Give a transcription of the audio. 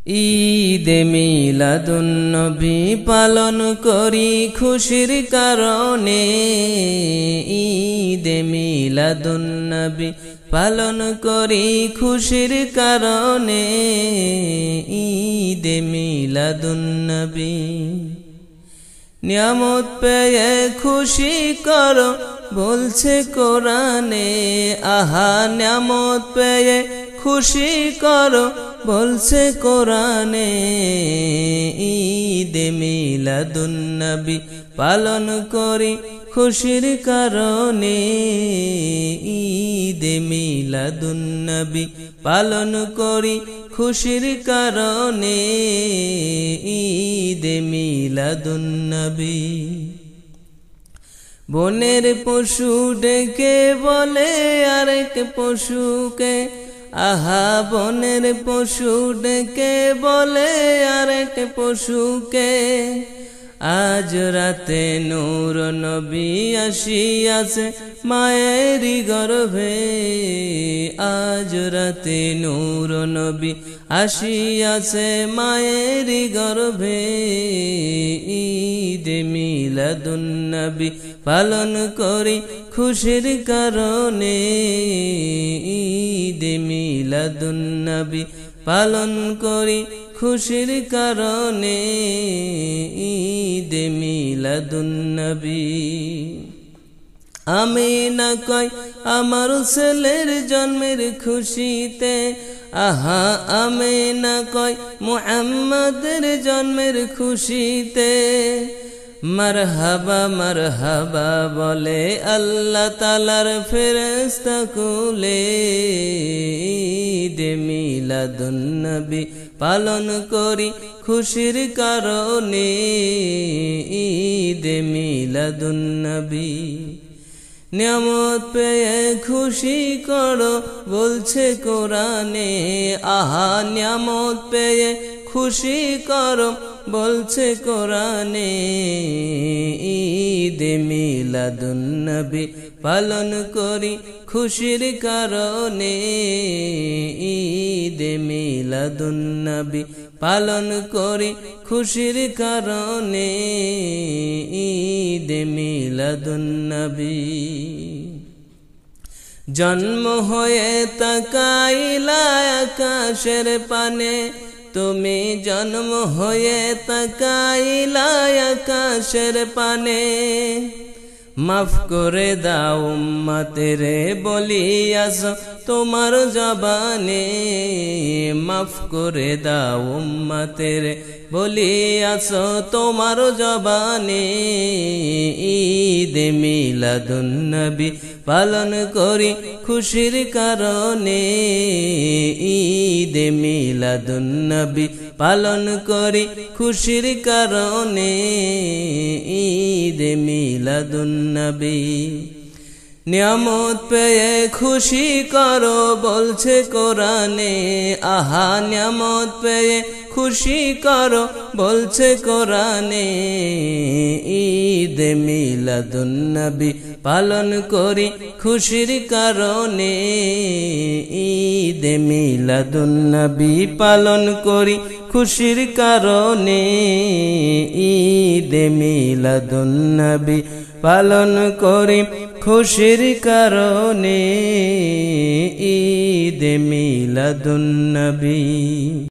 ঈদে মিলাদুন্নবী পালন করি খুশির কারণে। ঈদে মিলাদুন্নবী পালন করি খুশির কারণে। ঈদে মিলাদুন্নবী নিয়ামত পেয়ে খুশি করো বলছে কোরআনে। আহা নিয়ামত পেয়ে খুশি করো বলছে কোরআনে। ঈদে মিলাদুন্নবী পালন করি খুশির কারণে। ঈদে মিলাদুন্নবী পালন করি খুশির কারণে। ঈদে মিলাদুন্নবী বনের পশু ডেকে বলে আরেক পশুকে। আহা বনের পশু ডেকে বলে আরেক পশুকে। আজ রাতে নূর নবী আসিয়াছে মায়েরই গর্ভে। আজ রাতে নূর নবী আসিয়াছে মায়েরই গর্ভে। ঈদে মিলাদুন্নবী পালন করি খুশির কারণে। ঈদে মিলাদুন্নবী পালন করি খুশির কারণে। ঈদে মিলাদুন্নবী আমিনা কয় আমার ছেলের জন্মের খুশিতে। আহা আমিনা কয় মুহাম্মাদের জন্মের খুশিতে। মারহাবা মারহাবা বলে আল্লাহ তাআলার ফেরেশতা কুলে। ঈদে মিলাদুন্নবী পালন করি খুশির কারণে। ঈদে মিলাদুন্নবী নিয়ামত পেয়ে খুশি করো বলছে কোরআনে। আহা নিয়ামত পেয়ে খুশি করো বলছে কোরআনে। ঈদে মিলাদুন্নবী পালন করি খুশির কারণে। ঈদে মিলাদুন্নবী পালন করি খুশির কারণে। ঈদে মিলাদুন্নবী জন্ম হয়ে তাকাইলা আকাশের পানে। তুমি জন্ম হয়ে তাকাইলা আকাশের পানে। মাফ করে দাও উম্মতেরে বলিয়াছ তোমার জবানে। মাফ করে দাও উম্মতেরে বলিয়াছ তোমার জবানে। ঈদে মিলাদুন্নবী পালন করি খুশির কারণে। ঈদে মিলাদুন্নবী পালন করি খুশির কারণে। ঈদে মিলাদুন্নবী নিয়ামত পেয়ে খুশি করো বলছে কোরআনে। আহা নিয়ামত পেয়ে খুশি করো বলছে কোরআনে। ঈদে মিলাদুন্নবী পালন করি খুশির কারণে। ঈদে মিলাদুন্নবী পালন করি খুশির কারণে। ঈদে মিলাদুন্নবী পালন করি খুশির কারণে। ঈদে মিলাদুন্নবী।